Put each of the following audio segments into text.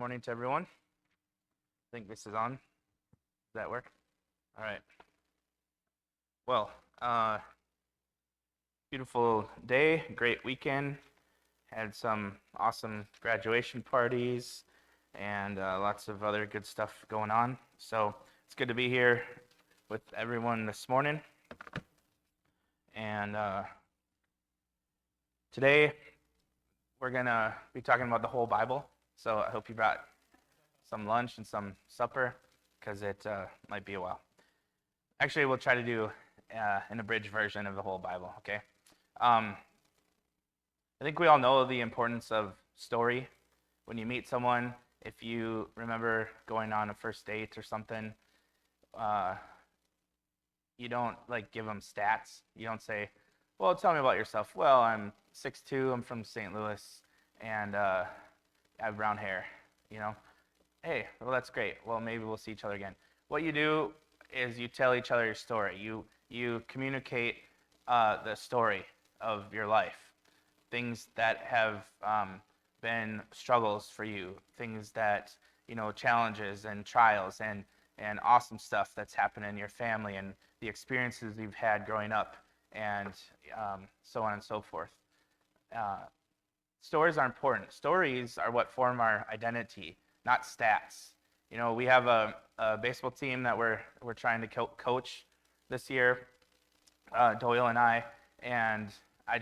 Morning to everyone. I think this is on. Does that work? All right. Well, beautiful day, great weekend. Had some awesome graduation parties and lots of other good stuff going on. So it's good to be here with everyone this morning. And today we're going to be talking about the whole Bible. So I hope you brought some lunch and some supper because it might be a while. Actually, we'll try to do an abridged version of the whole Bible, okay? I think we all know the importance of story. When you meet someone, if you remember going on a first date or something, you don't give them stats. You don't say, well, tell me about yourself. Well, I'm 6'2", I'm from St. Louis, and I have brown hair, Hey, well, that's great. Well, maybe we'll see each other again. What you do is you tell each other your story. You communicate the story of your life, things that have been struggles for you, things that, challenges and trials and awesome stuff that's happened in your family and the experiences you've had growing up and so on and so forth. Stories are important. Stories are what form our identity, not stats. We have a baseball team that we're trying to coach this year, Doyle and I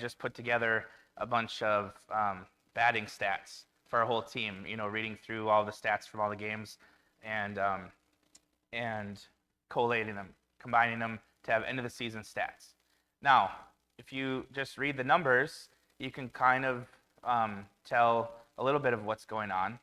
just put together a bunch of batting stats for our whole team, reading through all the stats from all the games and collating them, combining them to have end of the season stats. Now, if you just read the numbers, you can kind of tell a little bit of what's going on.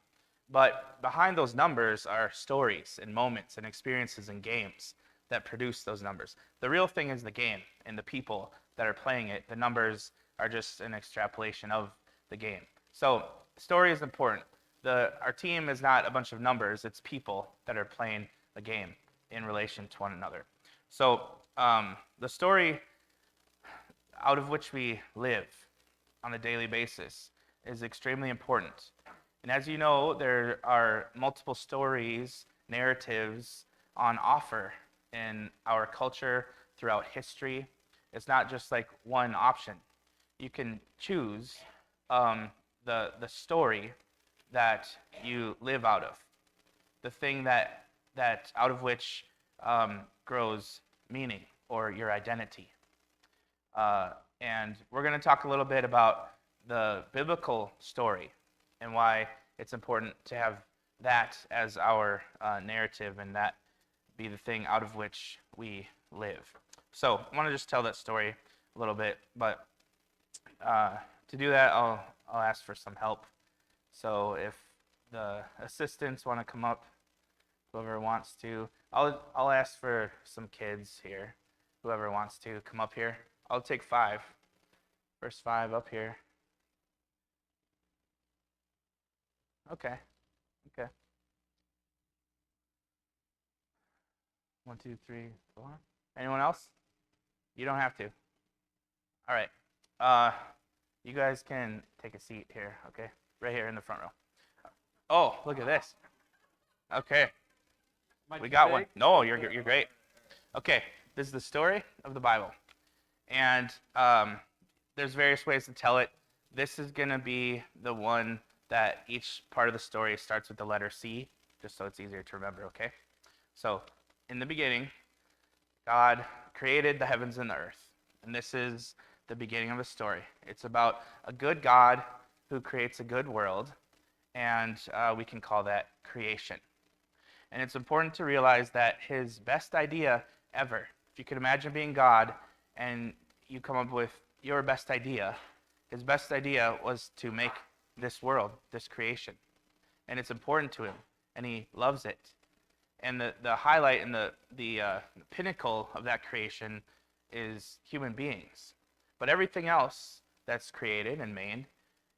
But behind those numbers are stories and moments and experiences and games that produce those numbers. The real thing is the game and the people that are playing it. The numbers are just an extrapolation of the game. So story is important. Our team is not a bunch of numbers. It's people that are playing the game in relation to one another. So the story out of which we live on a daily basis is extremely important. And as you know, there are multiple stories, narratives on offer in our culture throughout history. It's not just like one option. You can choose the story that you live out of, the thing that out of which grows meaning or your identity. And we're going to talk a little bit about the biblical story and why it's important to have that as our narrative and that be the thing out of which we live. So I want to just tell that story a little bit, but to do that, I'll ask for some help. So if the assistants want to come up, whoever wants to, I'll ask for some kids here, whoever wants to come up here. I'll take 5. First 5 up here. Okay. 1, 2, 3, 4. Anyone else? You don't have to. All right. You guys can take a seat here, okay? Right here in the front row. Oh, look at this. Okay. We got one. No, you're great. Okay, this is the story of the Bible. And there's various ways to tell it. This is going to be the one that each part of the story starts with the letter C, just so it's easier to remember, okay? So, in the beginning, God created the heavens and the earth. And this is the beginning of the story. It's about a good God who creates a good world, and we can call that creation. And it's important to realize that his best idea ever, if you could imagine being God and you come up with your best idea, his best idea was to make this world, this creation. And it's important to him, and he loves it. And the highlight and the pinnacle of that creation is human beings. But everything else that's created and made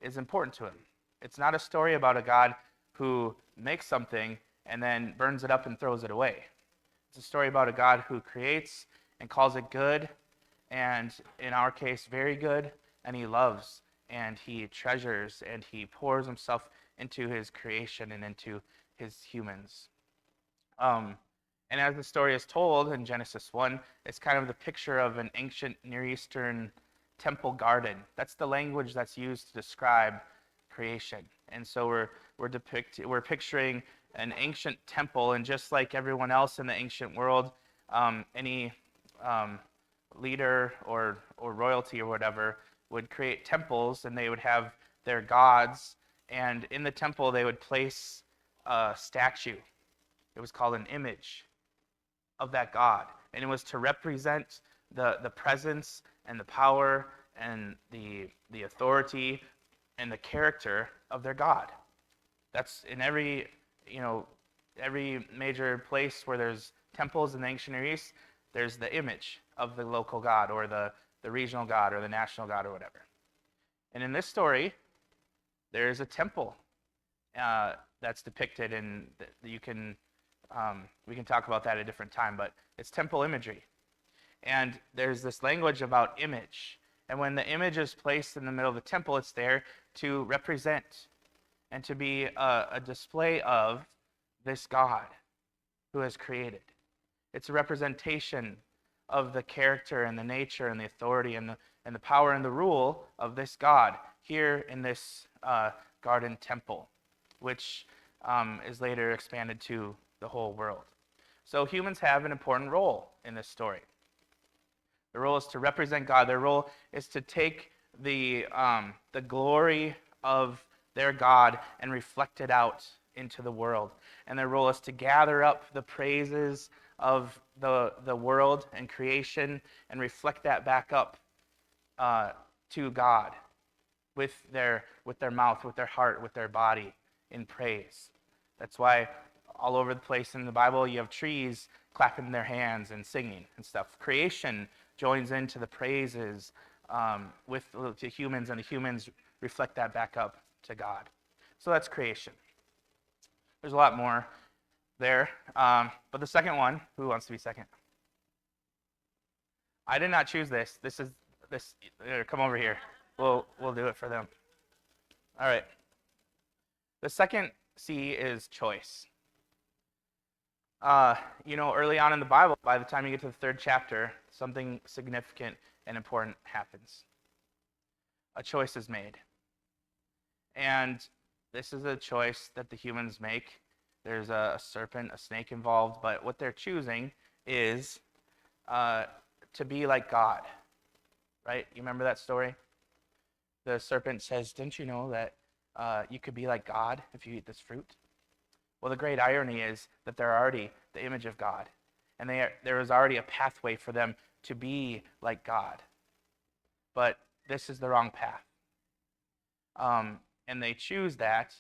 is important to him. It's not a story about a God who makes something and then burns it up and throws it away. It's a story about a God who creates and calls it good, and in our case, very good, and he loves and he treasures and he pours himself into his creation and into his humans. And as the story is told in Genesis 1, it's kind of the picture of an ancient Near Eastern temple garden. That's the language that's used to describe creation. And so we're picturing an ancient temple, and just like everyone else in the ancient world, any leader or royalty or whatever would create temples, and they would have their gods, and in the temple they would place a statue. It was called an image of that god, and it was to represent the presence and the power and the authority and the character of their god. That's in every major place where there's temples in the ancient Near East. There's the image of the local god or the regional god or the national god or whatever. And in this story, there's a temple that's depicted, and we can talk about that at a different time, but it's temple imagery. And there's this language about image. And when the image is placed in the middle of the temple, it's there to represent and to be a display of this God who has created. It's a representation of the character and the nature and the authority and the power and the rule of this God here in this garden temple, which is later expanded to the whole world. So humans have an important role in this story. Their role is to represent God. Their role is to take the glory of their God and reflect it out into the world. And their role is to gather up the praises of the world and creation and reflect that back up to God with their mouth, with their heart, with their body in praise. That's why all over the place in the Bible you have trees clapping their hands and singing and stuff. Creation joins into the praises with the humans, and the humans reflect that back up to God. So that's creation. There's a lot more there. But the second one, who wants to be second? I did not choose this. This. Come over here. We'll do it for them. All right. The second C is choice. Early on in the Bible, by the time you get to the third chapter, something significant and important happens. A choice is made. And this is a choice that the humans make. There's a serpent, a snake involved, but what they're choosing is to be like God, right? You remember that story? The serpent says, "Didn't you know that you could be like God if you eat this fruit?" Well, the great irony is that they're already the image of God, and there is already a pathway for them to be like God. But this is the wrong path. And they choose that,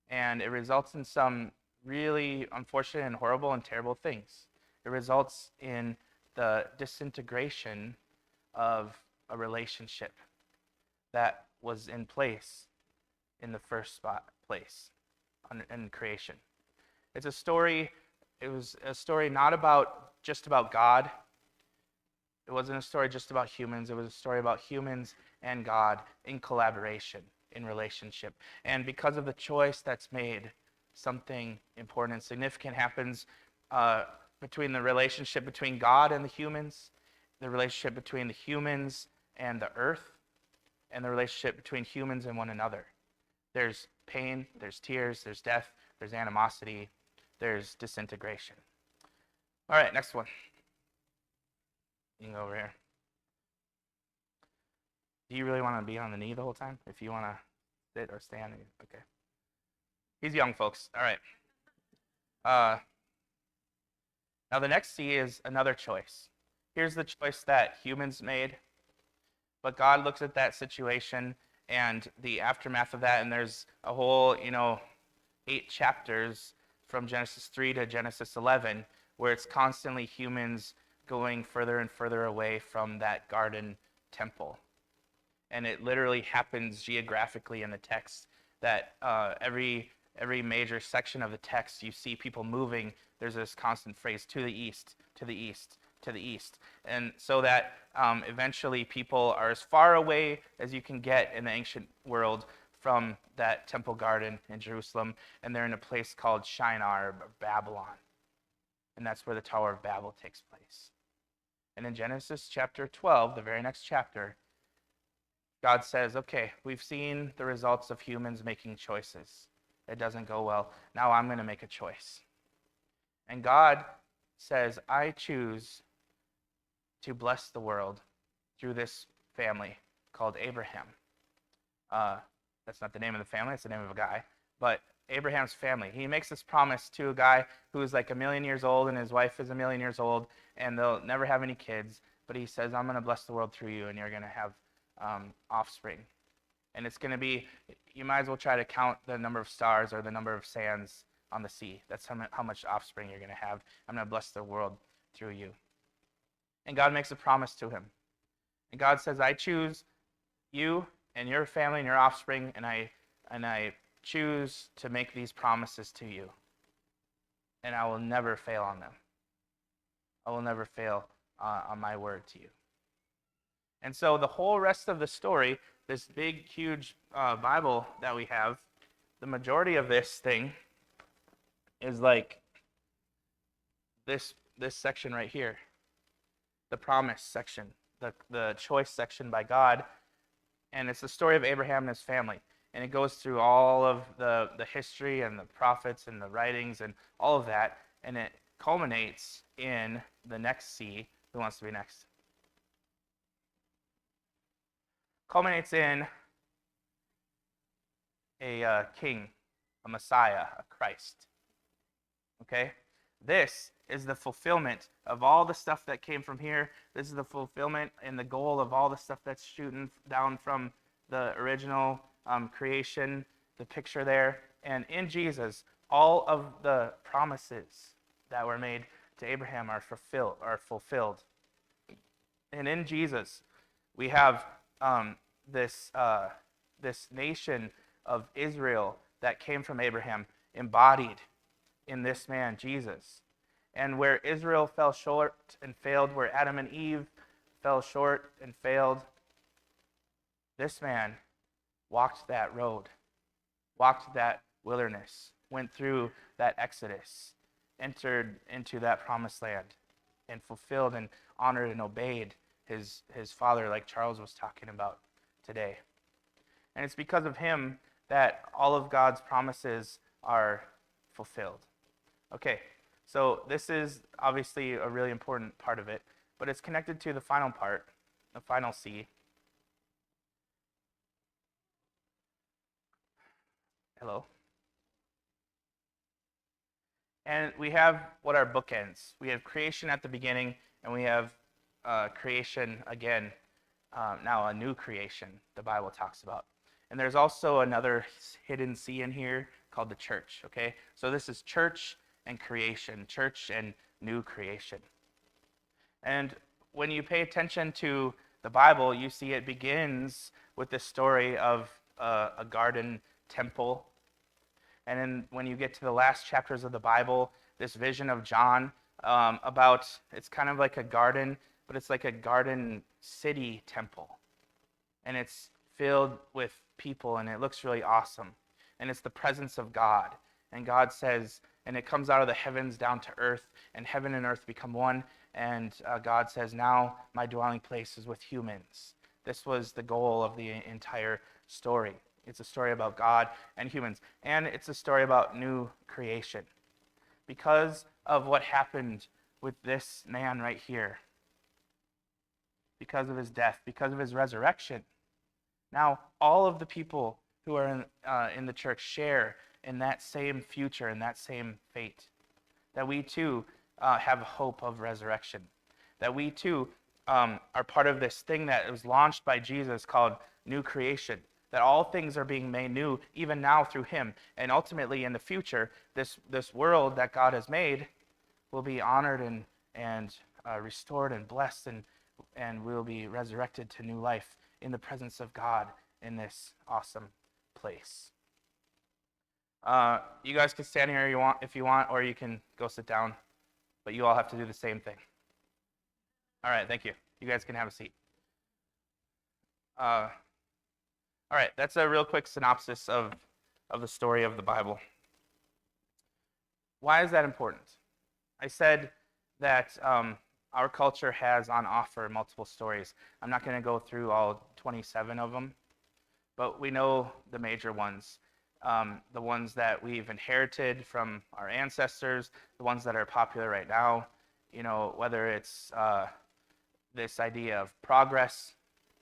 and it results in some really unfortunate and horrible and terrible things. It results in the disintegration of a relationship that was in place in the first place in creation. It's a story. It was a story not just about God. It wasn't a story just about humans. It was a story about humans and God in collaboration, in relationship. And because of the choice that's made, something important and significant happens between the relationship between God and the humans, the relationship between the humans and the earth, and the relationship between humans and one another. There's pain, there's tears, there's death, there's animosity, there's disintegration. All right, next one. You can go over here. Do you really want to be on the knee the whole time? If you want to sit or stand, okay. He's young, folks. All right. Now the next C is another choice. Here's the choice that humans made, but God looks at that situation and the aftermath of that, and there's a whole, 8 chapters from Genesis 3 to Genesis 11, where it's constantly humans going further and further away from that garden temple. And it literally happens geographically in the text that every major section of the text, you see people moving. There's this constant phrase, to the east, to the east, to the east. And so that eventually people are as far away as you can get in the ancient world from that temple garden in Jerusalem, and they're in a place called Shinar, or Babylon. And that's where the Tower of Babel takes place. And in Genesis chapter 12, the very next chapter, God says, okay, we've seen the results of humans making choices. It doesn't go well. Now I'm going to make a choice. And God says, I choose to bless the world through this family called Abraham. That's not the name of the family, it's the name of a guy. But Abraham's family. He makes this promise to a guy who is like 1,000,000 years old, and his wife is 1,000,000 years old, and they'll never have any kids. But he says, I'm going to bless the world through you, and you're going to have offspring. And it's going to be, you might as well try to count the number of stars or the number of sands on the sea. That's how much offspring you're going to have. I'm going to bless the world through you. And God makes a promise to him. And God says, I choose you and your family and your offspring, and I choose to make these promises to you. And I will never fail on them. I will never fail on my word to you. And so the whole rest of the story, this big, huge Bible that we have, the majority of this thing is like this section right here, the promise section, the choice section by God. And it's the story of Abraham and his family. And it goes through all of the history and the prophets and the writings and all of that. And it culminates in the next C. Who wants to be next? Culminates in a king, a Messiah, a Christ. Okay? This is the fulfillment of all the stuff that came from here. This is the fulfillment and the goal of all the stuff that's shooting down from the original creation, the picture there. And in Jesus, all of the promises that were made to Abraham are fulfilled. And in Jesus, we have this nation of Israel that came from Abraham embodied in this man, Jesus. And where Israel fell short and failed, where Adam and Eve fell short and failed, this man walked that road, walked that wilderness, went through that exodus, entered into that promised land, and fulfilled and honored and obeyed his father, like Charles was talking about today. And it's because of him that all of God's promises are fulfilled. Okay, so this is obviously a really important part of it, but it's connected to the final part, the final C. Hello. And we have what our book ends. We have creation at the beginning, and we have creation again, now a new creation, the Bible talks about. And there's also another hidden C in here called the church, okay? So this is church and creation, church and new creation. And when you pay attention to the Bible, you see it begins with this story of a garden temple. And then when you get to the last chapters of the Bible, this vision of John about, it's kind of like a garden, but it's like a garden city temple. And it's filled with people, and it looks really awesome. And it's the presence of God. And God says, and it comes out of the heavens down to earth, and heaven and earth become one. And God says, now my dwelling place is with humans. This was the goal of the entire story. It's a story about God and humans. And it's a story about new creation. Because of what happened with this man right here, because of his death, because of his resurrection, now all of the people who are in the church share in that same future, in that same fate. That we too have a hope of resurrection. That we too are part of this thing that was launched by Jesus called new creation. That all things are being made new, even now through him. And ultimately in the future, this world that God has made will be honored and restored and blessed, and will be resurrected to new life in the presence of God in this awesome place. You guys can stand here if you want, or you can go sit down, but you all have to do the same thing. All right, thank you. You guys can have a seat. All All right, that's a real quick synopsis of the story of the Bible. Why is that important? I said that our culture has on offer multiple stories. I'm not going to go through all 27 of them, but we know the major ones. The ones that we've inherited from our ancestors, the ones that are popular right now, whether it's this idea of progress,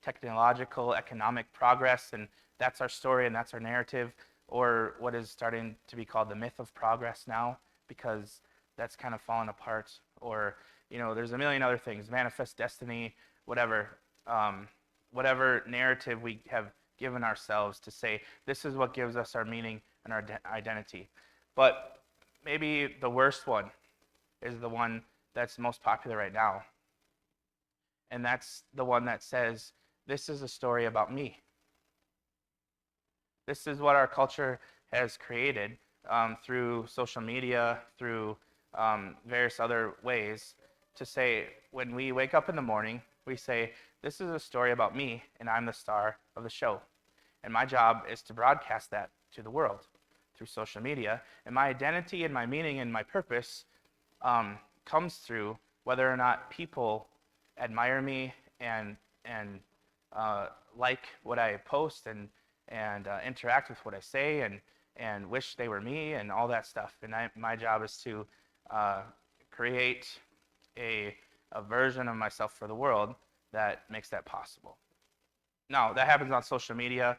technological, economic progress, and that's our story and that's our narrative, or what is starting to be called the myth of progress now, because that's kind of fallen apart, or there's a million other things, manifest destiny, whatever, whatever narrative we have given ourselves to say this is what gives us our meaning and our identity. But maybe the worst one is the one that's most popular right now, and that's the one that says this is a story about me. This is what our culture has created through social media, through various other ways, to say when we wake up in the morning, we say, this is a story about me, and I'm the star of the show. And my job is to broadcast that to the world through social media. And my identity and my meaning and my purpose comes through whether or not people admire me and like what I post and interact with what I say and wish they were me and all that stuff. And my job is to create a version of myself for the world that makes that possible. Now, that happens on social media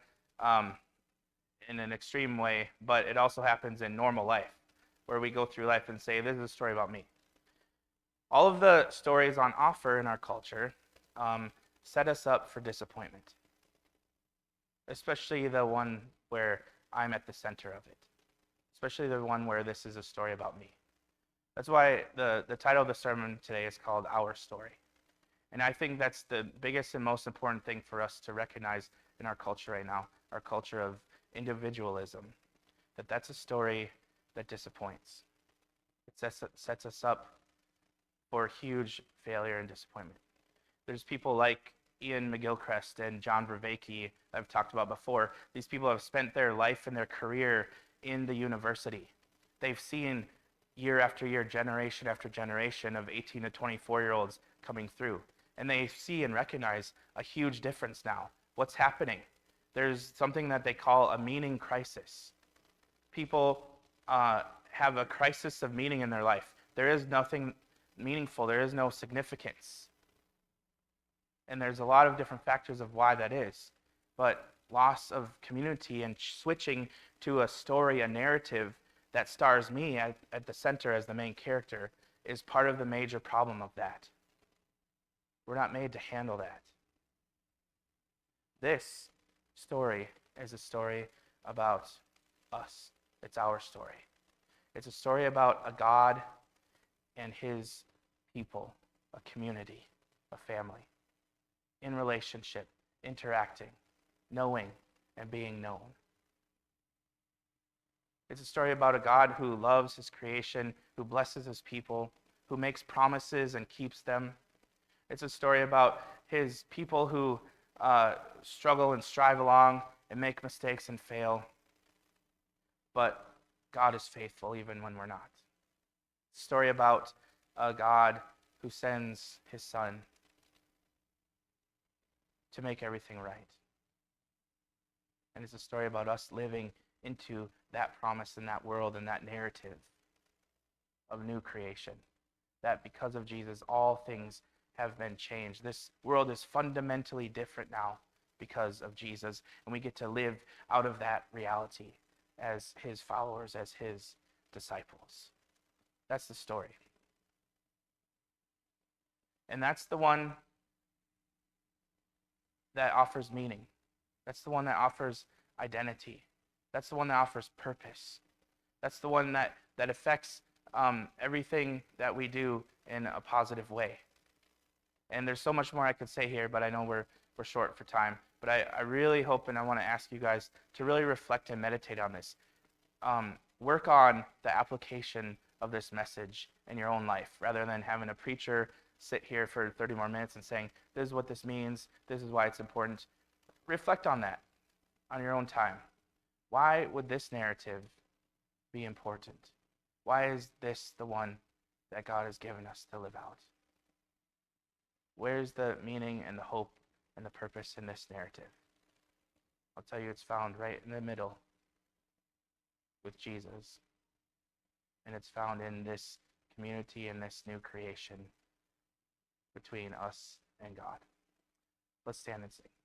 in an extreme way, but it also happens in normal life, where we go through life and say, this is a story about me. All of the stories on offer in our culture set us up for disappointment, especially the one where I'm at the center of it, especially the one where this is a story about me. That's why the title of the sermon today is called Our Story. And I think that's the biggest and most important thing for us to recognize in our culture right now, our culture of individualism, that's a story that disappoints. It sets us up for huge failure and disappointment. There's people like Ian McGilchrist and John Vervaeke I've talked about before. These people have spent their life and their career in the university. They've seen year after year, generation after generation of 18 to 24-year-olds coming through. And they see and recognize a huge difference now. What's happening? There's something that they call a meaning crisis. People have a crisis of meaning in their life. There is nothing meaningful. There is no significance. And there's a lot of different factors of why that is. But loss of community and switching to a story, a narrative that stars me at the center as the main character is part of the major problem of that. We're not made to handle that. This story is a story about us. It's our story. It's a story about a God and his people, a community, a family, in relationship, interacting, knowing, and being known. It's a story about a God who loves his creation, who blesses his people, who makes promises and keeps them. It's a story about his people who struggle and strive along and make mistakes and fail. But God is faithful even when we're not. It's a story about a God who sends his son to make everything right. And it's a story about us living into that promise and that world and that narrative of new creation. That because of Jesus, all things have been changed. This world is fundamentally different now because of Jesus, and we get to live out of that reality as his followers, as his disciples. That's the story. And that's the one that offers meaning. That's the one that offers identity. That's the one that offers purpose. That's the one that affects everything that we do in a positive way. And there's so much more I could say here, but I know we're short for time. But I really hope, and I want to ask you guys to really reflect and meditate on this. Work on the application of this message in your own life, rather than having a preacher sit here for 30 more minutes and saying, this is what this means, this is why it's important. Reflect on that. on your own time. Why would this narrative be important? Why is this the one that God has given us to live out? Where's the meaning and the hope and the purpose in this narrative? I'll tell you, it's found right in the middle with Jesus. And it's found in this community and this new creation between us and God. Let's stand and sing.